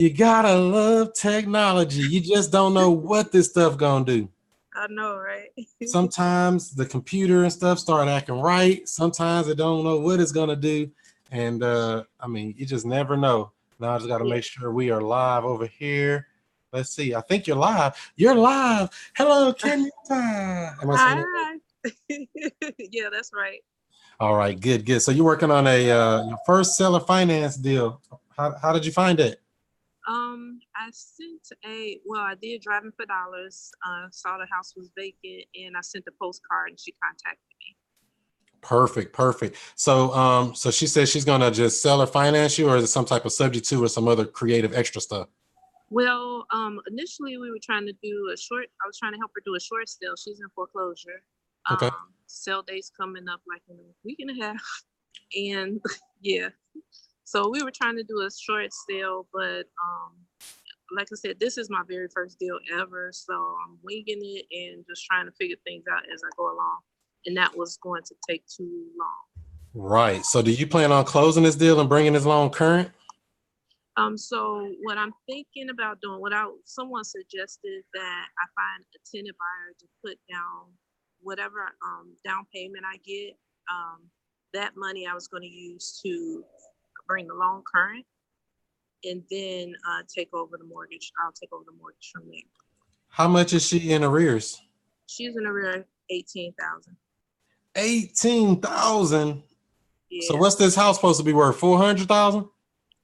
You gotta love technology. You just don't know what this stuff gonna do. I know, right? Sometimes the computer and stuff start acting right. Sometimes it don't know what it's gonna do. And I mean, you just never know. Now I just gotta Yeah. make sure we are live over here. Let's see. I think you're live. You're live. Hello, Kenya. Am I saying that right? Hi. Yeah, that's right. All right, good, good. So you're working on a your first seller finance deal. How did you find it? I sent well, I did driving for dollars. Saw the house was vacant, and I sent a postcard, and she contacted me. Perfect, perfect. So so she says she's gonna just sell or finance you, or is it some type of subject to or some other creative extra stuff? Well, initially we were trying to do a short. I was trying to help her do a short sale. She's in foreclosure. Okay. Sale date's coming up like in a week and a half, and yeah. So we were trying to do a short sale, but like I said, this is my very first deal ever. So I'm winging it and just trying to figure things out as I go along. And that was going to take too long. Right. So do you plan on closing this deal and bringing this loan current? So what I'm thinking about doing, someone suggested that I find a tenant buyer to put down whatever down payment I get. That money I was going to use to bring the loan current, and then take over the mortgage. I'll take over the mortgage from there. How much is she in arrears? She's in arrears 18,000. 18,000. So Yeah. what's this house supposed to be worth? 400,000?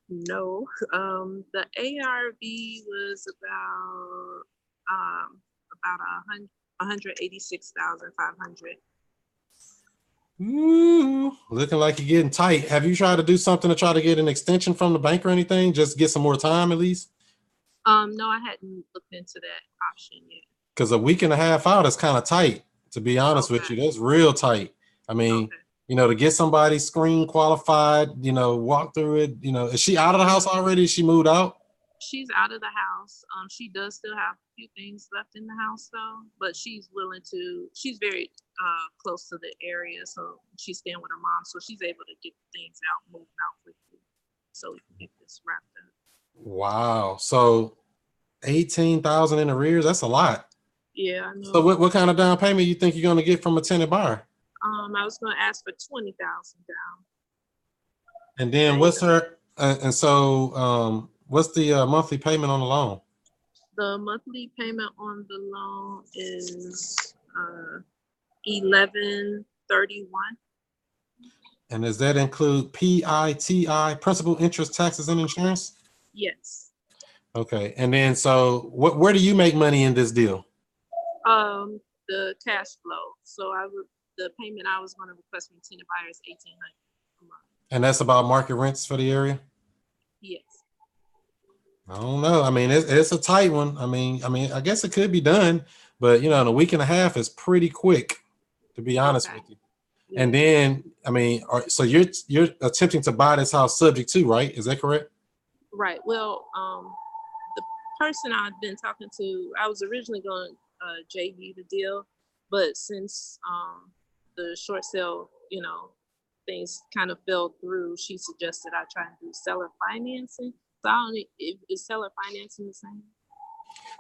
No. The ARV was about 186,500. Ooh, looking like you're getting tight. Have you tried to do something to try to get an extension from the bank or anything? Just get some more time at least? No, I hadn't looked into that option yet. Because a week and a half out is kind of tight, to be honest with you. Okay. That's real tight. I mean, Okay. to get somebody screen qualified, walk through it. Is she out of the house already? She moved out? She's out of the house. She does still have a few things left in the house though, but she's willing to. She's very close to the area, so she's staying with her mom, so she's able to get things out, moving out quickly, so we can get this wrapped up. Wow. So 18,000 in arrears, that's a lot. Yeah, I So know. what kind of down payment you think you're going to get from a tenant buyer? I was going to ask for 20,000 down. And then what's her, and so what's the monthly payment on the loan? The monthly payment on the loan is $1131. And does that include PITI, principal, interest, taxes, and insurance? Yes. Okay. And then so where do you make money in this deal? The cash flow. So the payment I was going to request from tenant buyer is $1,800 a month. And that's about market rents for the area? Yes. I don't know. I mean, it's a tight one. I mean, I guess it could be done, but in a week and a half is pretty quick, to be honest with you. Yeah. And then, I mean, so you're attempting to buy this house subject to, right? Is that correct? Right. Well, the person I've been talking to, I was originally going to JV the deal, but since the short sale, things kind of fell through, she suggested I try and do seller financing. So I don't know, is seller financing the same?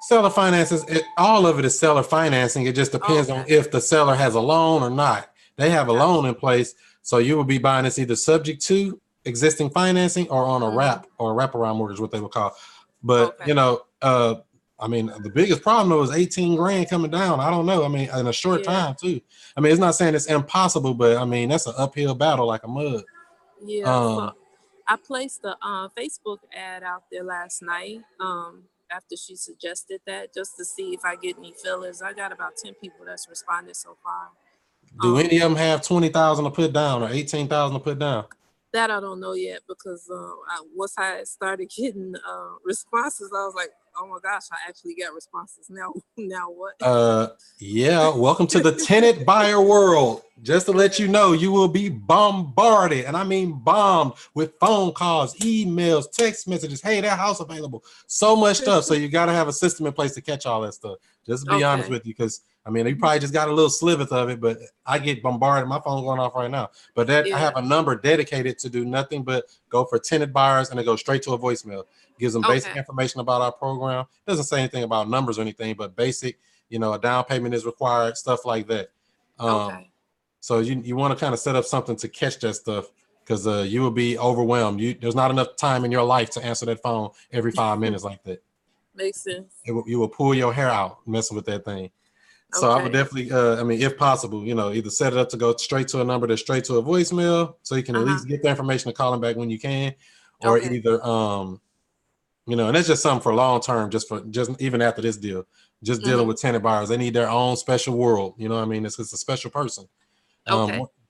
Seller finances, all of it is seller financing. It just depends on if the seller has a loan or not. They have a loan in place, so you will be buying this either subject to existing financing or on a wrap or a wraparound mortgage, what they would call. But I mean, the biggest problem though is 18 grand coming down. I don't know. I mean, in a short time too. I mean, it's not saying it's impossible, but I mean, that's an uphill battle like a mud. Yeah. So I placed the Facebook ad out there last night after she suggested that, just to see if I get any fillers. I got about 10 people that's responded so far. Do any of them have 20,000 to put down or 18,000 to put down? That I don't know yet, because once I started getting responses, I was like, oh my gosh, I actually got responses. Now what? Yeah, welcome to the tenant buyer world. Just to let you know, you will be bombarded, and I mean bombed with phone calls, emails, text messages. Hey, that house available. So much stuff. So you got to have a system in place to catch all that stuff. Just to be honest with you, because I mean, you probably just got a little sliver of it, but I get bombarded. My phone's going off right now. But that I have a number dedicated to do nothing but go for tenant buyers, and it goes straight to a voicemail. Gives them basic information about our program. Doesn't say anything about numbers or anything, but basic. You know, a down payment is required, stuff like that. So you want to kind of set up something to catch that stuff, because you will be overwhelmed. There's not enough time in your life to answer that phone every 5 minutes like that. Makes sense. You will pull your hair out messing with that thing. So I would definitely, I mean, if possible, you know, either set it up to go straight to a number that's straight to a voicemail, so you can at least get the information to call them back when you can, or either, you know, and that's just something for long term, just even after this deal, just dealing with tenant buyers. They need their own special world. You know what I mean? It's a special person.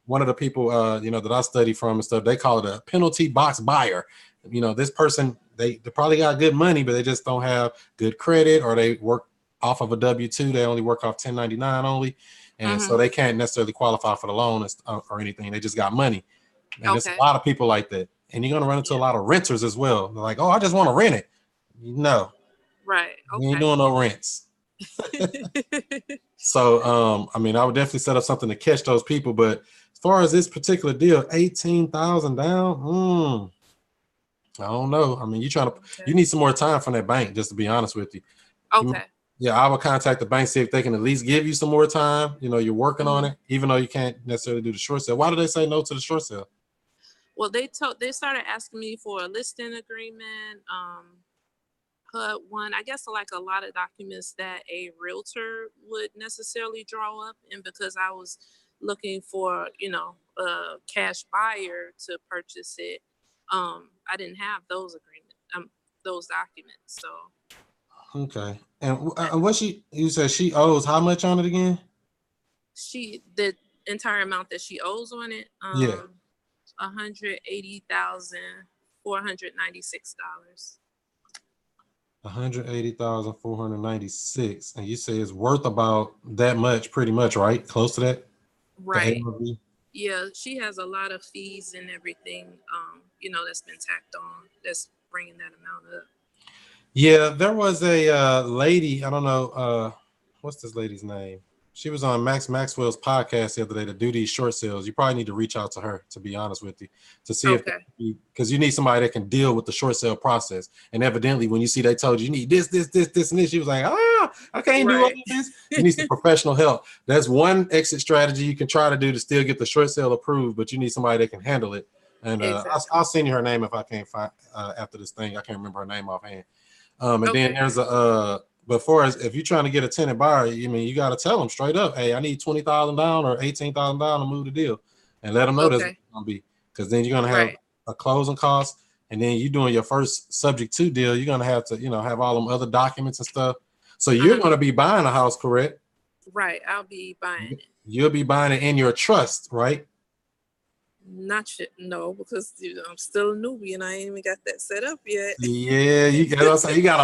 One of the people, you know, that I study from and stuff, they call it a penalty box buyer. You know, this person, they probably got good money, but they just don't have good credit, or they work off of a W-2. They only work off 1099 only. And so they can't necessarily qualify for the loan or anything. They just got money. And there's a lot of people like that. And you're going to run into a lot of renters as well. They're like, oh, I just want to rent it. No. Right. You ain't doing no rents. So, I mean, I would definitely set up something to catch those people. But as far as this particular deal, 18,000 down, I don't know. I mean, you need some more time from that bank, just to be honest with you. Yeah, I would contact the bank, see if they can at least give you some more time. You know, you're working on it, even though you can't necessarily do the short sale. Why do they say no to the short sale? Well, they started asking me for a listing agreement, HUD one. I guess like a lot of documents that a realtor would necessarily draw up, and because I was looking for, you know, a cash buyer to purchase it, I didn't have those agreements, those documents. So. Okay. And what you said she owes how much on it again? The entire amount that she owes on it, $180,496. $180,496, and you say it's worth about that much, pretty much, right? Close to that. Right. Yeah, she has a lot of fees and everything, you know, that's been tacked on. That's bringing that amount up. Yeah, there was a lady. I don't know what's this lady's name. She was on Maxwell's podcast the other day to do these short sales. You probably need to reach out to her, to be honest with you, to see if, because you need somebody that can deal with the short sale process. And evidently, when you see they told you need this, and this, she was like, I can't do all of this. You need some professional help. That's one exit strategy you can try to do to still get the short sale approved, but you need somebody that can handle it. And I'll send you her name if I can't find after this thing. I can't remember her name offhand. And then there's if you're trying to get a tenant buyer, you mean you got to tell them straight up, hey, I need 20,000 down or 18,000 down to move the deal, and let them know that's what it's gonna be, because then you're gonna have a closing cost, and then you doing your first subject to deal, you're gonna have to, you know, have all them other documents and stuff. So you're gonna be buying a house, correct? Right, I'll be buying it. You'll be buying it in your trust, right? No, because I'm still a newbie and I ain't even got that set up yet. Yeah, you got a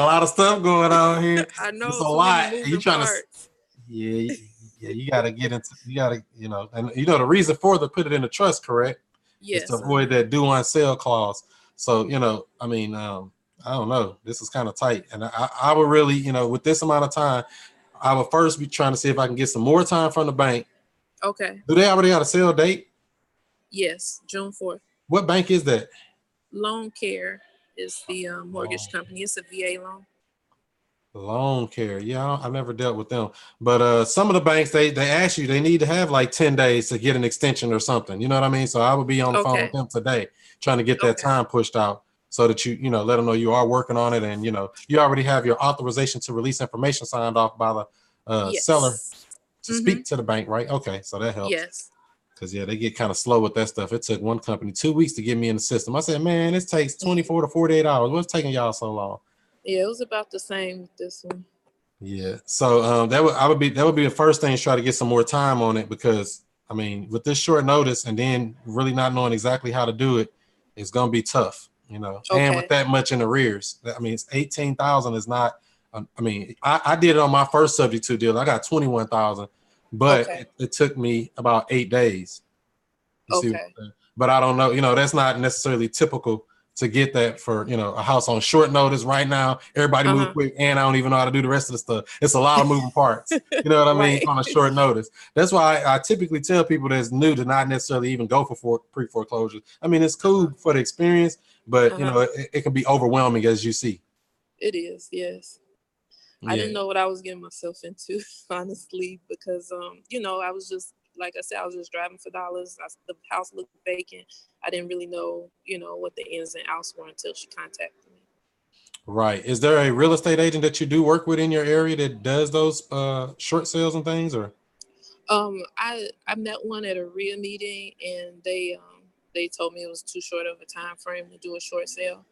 lot of stuff going on here. I know it's a lot. You trying to? Yeah, you got to get into. You got to, you know, and you know the reason for to put it in a trust, correct? Yes. Is to avoid that due on sale clause. So you know, I mean, I don't know. This is kind of tight, and I would really, you know, with this amount of time, I would first be trying to see if I can get some more time from the bank. Okay. Do they already got a sale date? Yes, June 4th. What bank is that? Loan Care is the mortgage company. It's a VA loan. Loan Care. Yeah, I've never dealt with them. But some of the banks, they ask you, they need to have like 10 days to get an extension or something. You know what I mean? So I would be on the phone with them today trying to get that time pushed out so that you know, let them know you are working on it, and, you know, you already have your authorization to release information signed off by the seller to speak to the bank, right? Okay, so that helps. Yes. Because, yeah, they get kind of slow with that stuff. It took one company 2 weeks to get me in the system. I said, man, this takes 24 to 48 hours. What's taking y'all so long? Yeah, it was about the same with this one. Yeah. So that would be the first thing, is try to get some more time on it, because, I mean, with this short notice and then really not knowing exactly how to do it, it's going to be tough, you know. And with that much in arrears, I mean, it's 18,000 is not, I mean, I did it on my first subject to deal. I got 21,000. but Okay. it took me about 8 days. You see, Okay. but I don't know, that's not necessarily typical to get that for, a house on short notice right now. Everybody move quick, and I don't even know how to do the rest of the stuff. It's a lot of moving parts. You know what I mean? Right. On a short notice. That's why I typically tell people that's new to not necessarily even go for pre-foreclosures. I mean, it's cool for the experience, but it can be overwhelming, as you see. It is, yes. I didn't know what I was getting myself into, honestly, because I was just, like I said, I was just driving for dollars. The house looked vacant. I didn't really know, what the ins and outs were until she contacted me. Right. Is there a real estate agent that you do work with in your area that does those short sales and things, or? I met one at a RIA meeting, and they told me it was too short of a time frame to do a short sale.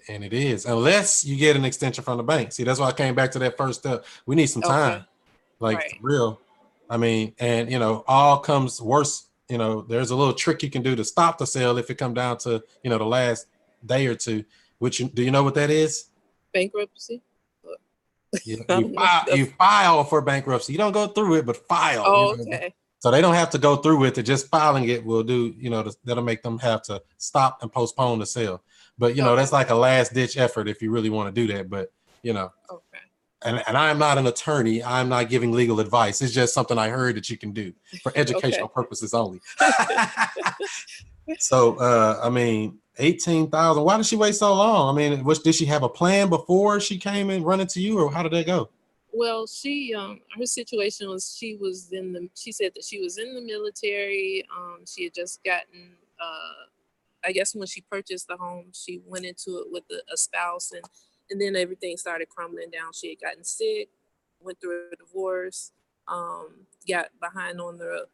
And it is, unless you get an extension from the bank. See, that's why I came back to that first step. We need some time, like right. for real. I mean, and all comes worse. There's a little trick you can do to stop the sale if it come down to the last day or two. Do you know what that is? Bankruptcy. You file for bankruptcy. You don't go through it, but file. Oh, okay. So they don't have to go through with it. Just filing it will do. That'll make them have to stop and postpone the sale. But that's like a last ditch effort if you really want to do that. But Okay. And I'm not an attorney. I'm not giving legal advice. It's just something I heard that you can do for educational purposes only. So I mean, 18,000. Why did she wait so long? I mean, did she have a plan before she came and run into you, or how did that go? Well, she her situation was she said that she was in the military. She had just gotten I guess when she purchased the home, she went into it with a spouse, and then everything started crumbling down. She had gotten sick, went through a divorce, got behind on the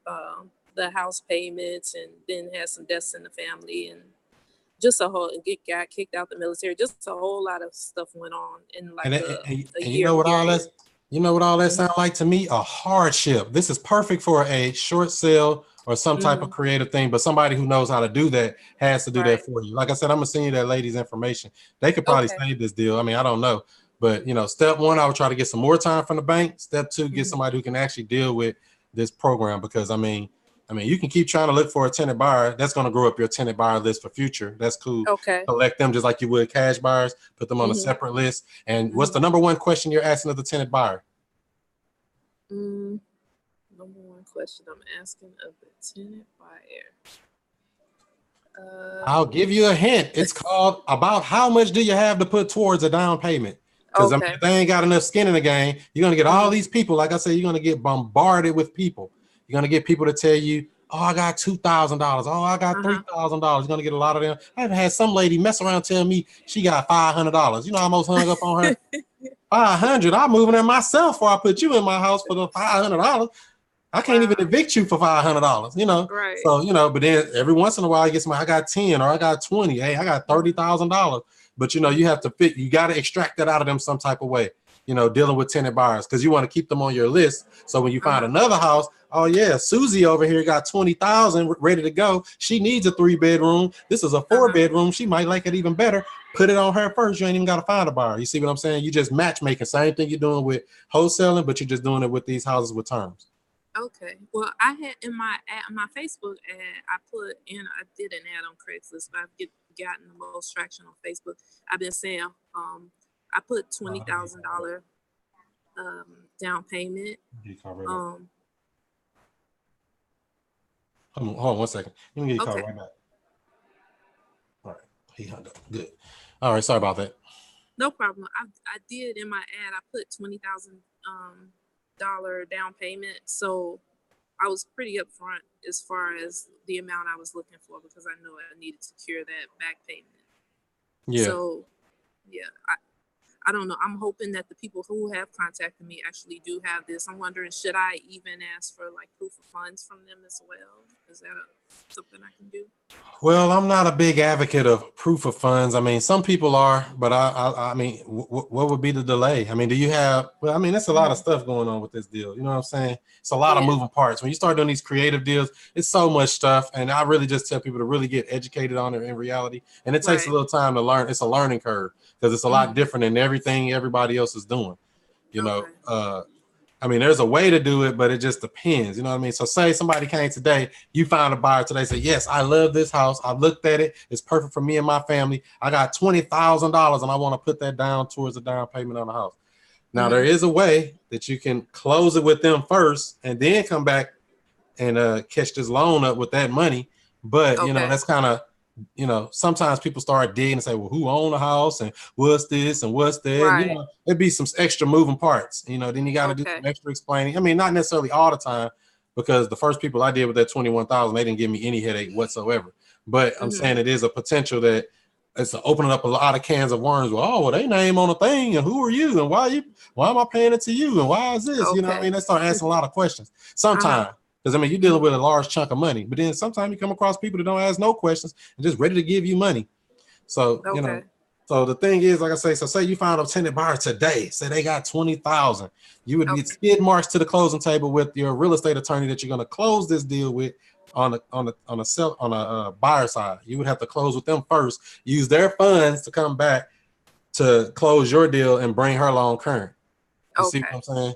house payments, and then had some deaths in the family, and just got kicked out the military. Just a whole lot of stuff went on in like a year period. You know what all that sounds like to me? A hardship. This is perfect for a short sale or some type of creative thing, but somebody who knows how to do that has to do that for you. Like I said, I'm gonna send you that lady's information. They could probably save this deal. I mean, I don't know, but step one, I would try to get some more time from the bank. Step two, get somebody who can actually deal with this program, because I mean, you can keep trying to look for a tenant buyer. That's going to grow up your tenant buyer list for future. That's cool. Okay. Collect them just like you would cash buyers. Put them on a separate list. And what's the number one question you're asking of the tenant buyer? Number one question I'm asking of the tenant buyer. I'll give you a hint. It's called about how much do you have to put towards a down payment? Because I mean, if they ain't got enough skin in the game, you're going to get all these people. Like I said, you're going to get bombarded with people. You're going to get people to tell you, oh, I got $2,000. Oh, I got $3,000. You're going to get a lot of them. I've had some lady mess around tell me she got $500. You know, I almost hung up on her. 500. I'm moving there myself before I put you in my house for the $500. I can't even evict you for $500, Right. So, but then every once in a while, I get I got 10 or I got 20. Hey, I got $30,000. But, you have to you got to extract that out of them some type of way, dealing with tenant buyers, because you want to keep them on your list. So when you find another house, oh yeah, Susie over here got 20,000 ready to go. She needs a 3-bedroom. This is a 4-bedroom. She might like it even better. Put it on her first. You ain't even got to find a buyer. You see what I'm saying? You just matchmaking. Same thing you're doing with wholesaling, but you're just doing it with these houses with terms. Okay. Well, I had in my Facebook ad, I did an ad on Craigslist, but I've gotten the most traction on Facebook. I've been saying, I put $20,000 down payment. Hold on 1 second. Let me get your call right back. All right. He hung up. Good. All right. Sorry about that. No problem. I did in my ad, I put $20,000 down payment. So I was pretty upfront as far as the amount I was looking for, because I know I needed to secure that back payment. Yeah. So yeah, I don't know. I'm hoping that the people who have contacted me actually do have this. I'm wondering, should I even ask for like proof of funds from them as well? Is that something I can do? Well, I'm not a big advocate of proof of funds. I mean, some people are, but I mean, what would be the delay? I mean, do you have? Well, I mean, there's a lot of stuff going on with this deal. You know what I'm saying? It's a lot of moving parts. When you start doing these creative deals, it's so much stuff, and I really just tell people to really get educated on it in reality. And it takes a little time to learn. It's a learning curve, because it's a lot different than everything everybody else is doing. I mean, there's a way to do it, but it just depends. You know what I mean? So say somebody came today, you found a buyer today, say, yes, I love this house. I looked at it. It's perfect for me and my family. I got $20,000 and I want to put that down towards the down payment on the house. Now, there is a way that you can close it with them first and then come back and catch this loan up with that money. But, you know, that's kind of, you know, sometimes people start digging and say, well, who owned the house and what's this and what's that? Right. And, you know, it'd be some extra moving parts, you know, then you got to do some extra explaining. I mean, not necessarily all the time, because the first people I did with that 21,000, they didn't give me any headache whatsoever. But I'm saying it is a potential that it's opening up a lot of cans of worms. Well, oh, well, they name on a thing, and who are you, and why am I paying it to you, and why is this? You know what I mean? They start asking a lot of questions sometimes. Because, I mean, you're dealing with a large chunk of money, but then sometimes you come across people that don't ask no questions and just ready to give you money. So, you know, so the thing is, like I say, so say you found a tenant buyer today, say they got 20,000, you would be skid marched to the closing table with your real estate attorney that you're going to close this deal with on a buyer side. You would have to close with them first, use their funds to come back to close your deal and bring her loan current. You see what I'm saying?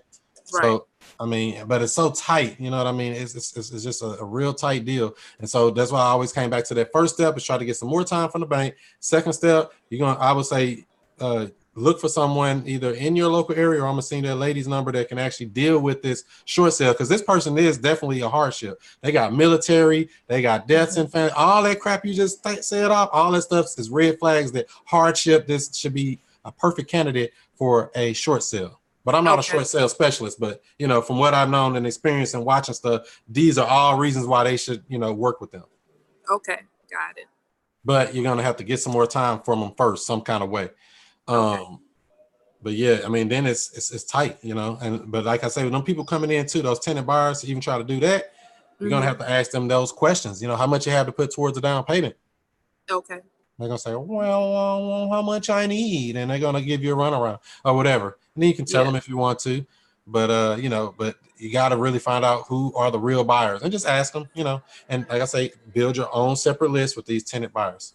Right. So, I mean, but it's so tight, you know what I mean? It's just a real tight deal. And so that's why I always came back to that first step is try to get some more time from the bank. Second step, I would say, look for someone either in your local area, or I'm gonna send that lady's number that can actually deal with this short sale. Cause this person is definitely a hardship. They got military, they got deaths in family, all that crap you just said off, all that stuff is red flags that hardship, this should be a perfect candidate for a short sale. But I'm not a short sale specialist, but, you know, from what I've known and experienced and watching stuff, these are all reasons why they should, you know, work with them. Okay, got it. But you're going to have to get some more time from them first, some kind of way. But yeah, I mean, then it's tight, you know, but like I say, when them people coming in too, those tenant buyers, even try to do that, you're going to have to ask them those questions, you know, how much you have to put towards the down payment. Okay. They're going to say, well, how much I need? And they're going to give you a runaround or whatever. And then you can tell them if you want to, but, you know, but you got to really find out who are the real buyers and just ask them, you know, and like I say, build your own separate list with these tenant buyers.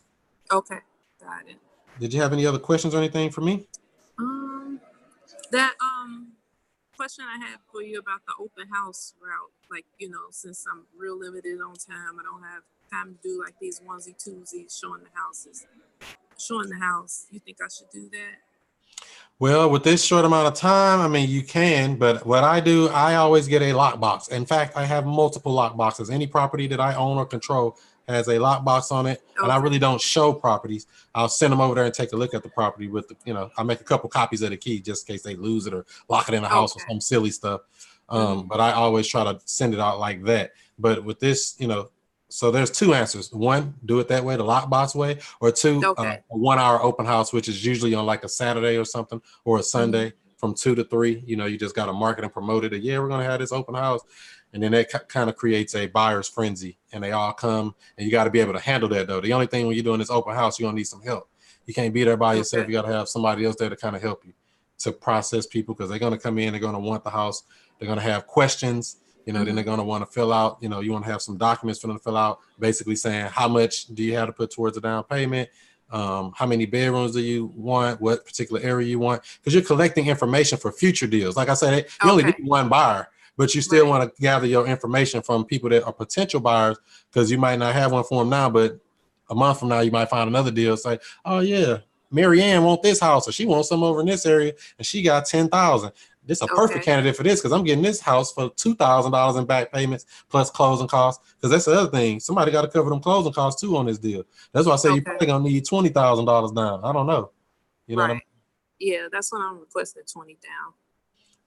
Okay, got it. Did you have any other questions or anything for me? That question I had for you about the open house route, like, you know, since I'm real limited on time, I don't have time to do like these onesie twosies showing the house. You think I should do that? Well, with this short amount of time, I mean, you can, but what I do, I always get a lockbox. In fact, I have multiple lockboxes. Any property that I own or control has a lockbox on it, and I really don't show properties. I'll send them over there and take a look at the property with the, you know, I make a couple copies of the key just in case they lose it or lock it in the house or some silly stuff. But I always try to send it out like that. But with this, you know, so there's two answers. One, do it that way, the lockbox way, or two, a 1 hour open house, which is usually on like a Saturday or something, or a Sunday from 2 to 3. You know, you just got to market and promote it. Yeah, we're going to have this open house. And then that kind of creates a buyer's frenzy, and they all come, and you got to be able to handle that though. The only thing when you're doing this open house, you're going to need some help. You can't be there by yourself. You got to have somebody else there to kind of help you to process people, because they're going to come in, they're going to want the house. They're going to have questions. You know, then they're going to want to fill out, you know, you want to have some documents for them to fill out, basically saying how much do you have to put towards the down payment? How many bedrooms do you want? What particular area you want? Because you're collecting information for future deals. Like I said, you only need one buyer, but you still want to gather your information from people that are potential buyers, because you might not have one for them now, but a month from now, you might find another deal. Say, oh yeah, Mary Ann wants this house, or she wants some over in this area, and she got 10,000. This is a perfect candidate for this, because I'm getting this house for $2,000 in back payments plus closing costs. Because that's the other thing. Somebody got to cover them closing costs too on this deal. That's why I say you're probably gonna need $20,000 down. I don't know. You know what I mean? Yeah, that's what I'm requesting, 20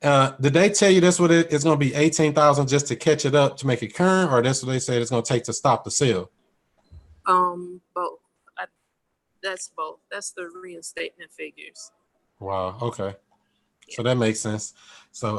down. Did they tell you that's what it's gonna be, 18,000 just to catch it up to make it current, or that's what they said it's gonna take to stop the sale? Both. That's both. That's the reinstatement figures. Wow. Okay. So that makes sense. So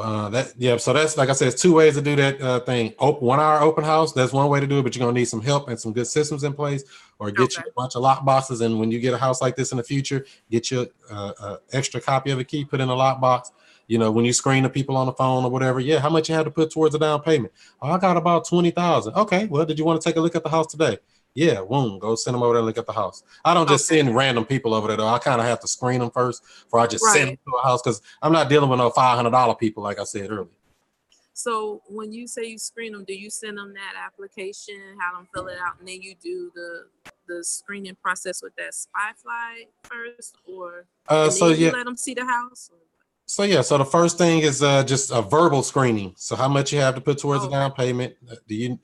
so that's, like I said, it's two ways to do that thing. 1 hour open house, that's one way to do it, but you're gonna need some help and some good systems in place, or get you a bunch of lock boxes. And when you get a house like this in the future, get you a extra copy of a key, put in a lock box. You know, when you screen the people on the phone or whatever, how much you had to put towards a down payment? Oh, I got about 20,000. Okay, well, did you want to take a look at the house today? Yeah, boom, go send them over there and look at the house. I don't just send random people over there though. I kind of have to screen them first before I just send them to a house, because I'm not dealing with no $500 people, like I said earlier. So when you say you screen them, do you send them that application, have them fill it out, and then you do the screening process with that spy fly first, or and So then you yeah, let them see the house? so yeah, so the first thing is just a verbal screening. So how much you have to put towards Oh, the down payment?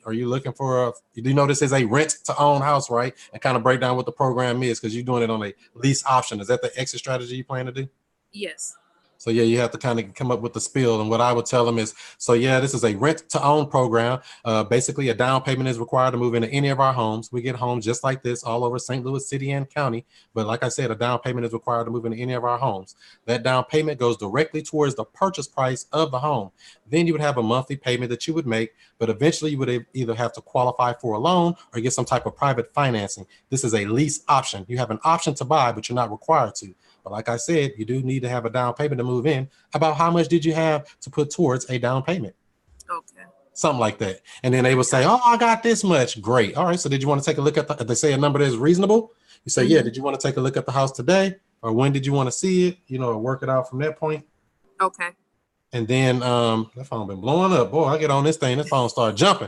Are you looking for you do know this is a rent to own house, right? And kind of break down what the program is because you're doing it on a lease option. Is that the exit strategy you plan to do? yes. So yeah, you have to kind of come up with the spiel. And what I would tell them is, so yeah, this is a rent to own program. Basically, a down payment is required to move into any of our homes. We get homes just like this all over St. Louis City and County. But like I said, a down payment is required to move into any of our homes. That down payment goes directly towards the purchase price of the home. Then you would have a monthly payment that you would make, but eventually you would either have to qualify for a loan or get some type of private financing. This is a lease option. You have an option to buy, but you're not required to. But like I said, you do need to have a down payment to move in. About how much did you have to put towards a down payment? Okay. Something like that. And then they will say, oh, I got this much. Great. All right. So did you want to take a look at if they say a number that is reasonable? You say, yeah. Did you want to take a look at the house today? Or when did you want to see it? You know, or work it out from that point. Okay. And then that phone been blowing up. Boy, I get on this thing, this phone start jumping.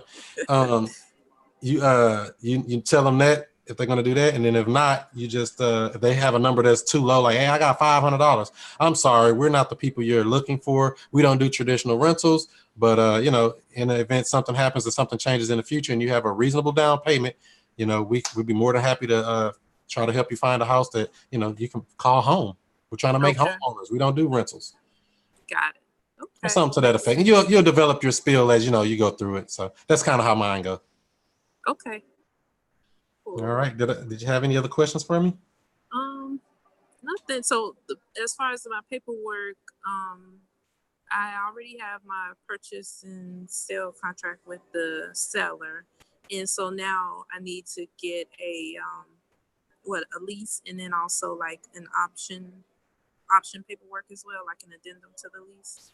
You tell them that if they're going to do that, and then if not, you just if they have a number that's too low, like, hey, I got $500. I'm sorry, we're not the people you're looking for. We don't do traditional rentals, but you know, in the event something happens or something changes in the future, and you have a reasonable down payment, you know, we'd be more than happy to try to help you find a house that you know you can call home. We're trying to make homeowners. We don't do rentals. Got it. Okay. Or something to that effect. And you'll develop your spiel as you know you go through it. So that's kind of how mine go. Okay. Cool. All right. Did you have any other questions for me? Nothing. So as far as my paperwork, I already have my purchase and sale contract with the seller, and so now I need to get a lease, and then also like an option paperwork as well, like an addendum to the lease.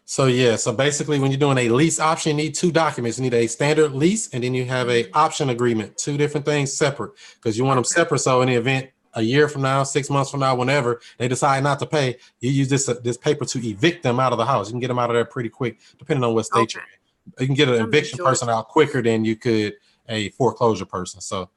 So yeah, so basically when you're doing a lease option, you need two documents. You need a standard lease, and then you have a option agreement, two different things separate, because you want them separate. So in the event a year from now, 6 months from now, whenever they decide not to pay, you use this paper to evict them out of the house. You can get them out of there pretty quick, depending on what state you're in. You can get an eviction person out quicker than you could a foreclosure person. So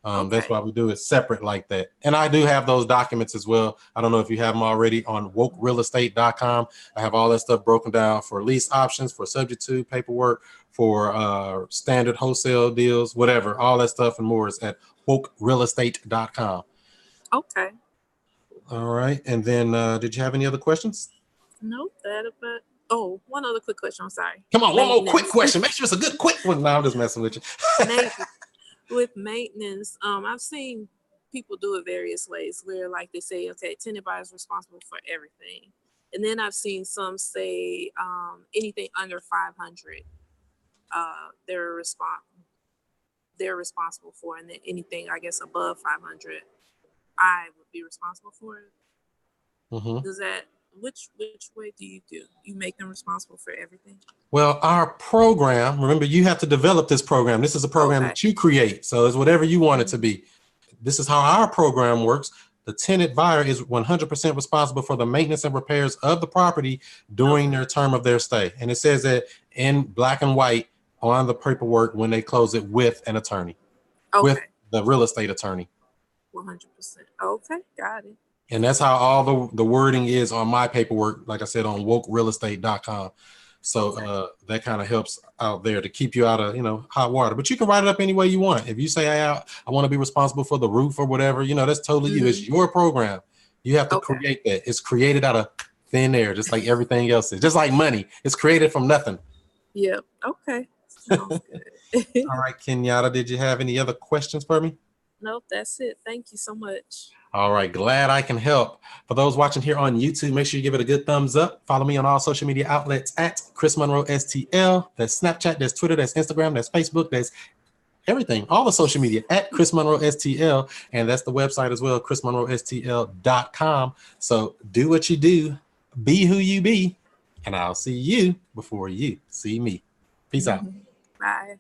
that's why we do it separate like that. And I do have those documents as well. I don't know if you have them already on wokerealestate.com. I have all that stuff broken down for lease options, for subject to paperwork, for standard wholesale deals, whatever. All that stuff and more is at wokerealestate.com. Okay. All right. And then did you have any other questions? Nope. One other quick question. I'm sorry. Come on, one more quick question. Make sure it's a good quick one. No, I'm just messing with you. With maintenance, I've seen people do it various ways where like they say, okay, tenant buyer is responsible for everything. And then I've seen some say anything under 500, they're responsible for, and then anything I guess above 500, I would be responsible for it. Does that which way do? You make them responsible for everything? Well, our program, remember, you have to develop this program. This is a program that you create. So it's whatever you want it to be. This is how our program works. The tenant buyer is 100% responsible for the maintenance and repairs of the property during their term of their stay. And it says that in black and white on the paperwork when they close it with an attorney, with the real estate attorney. 100%. Okay, got it. And that's how all the wording is on my paperwork, like I said, on wokerealestate.com. So that kind of helps out there to keep you out of, hot water. But you can write it up any way you want. If you say, hey, I want to be responsible for the roof or whatever, that's totally you. It's your program. You have to create that. It's created out of thin air, just like everything else is. Just like money. It's created from nothing. Yep. Okay. Sounds good. All right, Kenyatta, did you have any other questions for me? Nope, that's it. Thank you so much. All right, glad I can help. For those watching here on YouTube, make sure you give it a good thumbs up. Follow me on all social media outlets at Chris Monroe STL. That's Snapchat, that's Twitter, that's Instagram, that's Facebook, that's everything. All the social media at Chris Monroe STL. And that's the website as well, chrismonroestl.com. So do what you do, be who you be, and I'll see you before you see me. Peace out. Bye.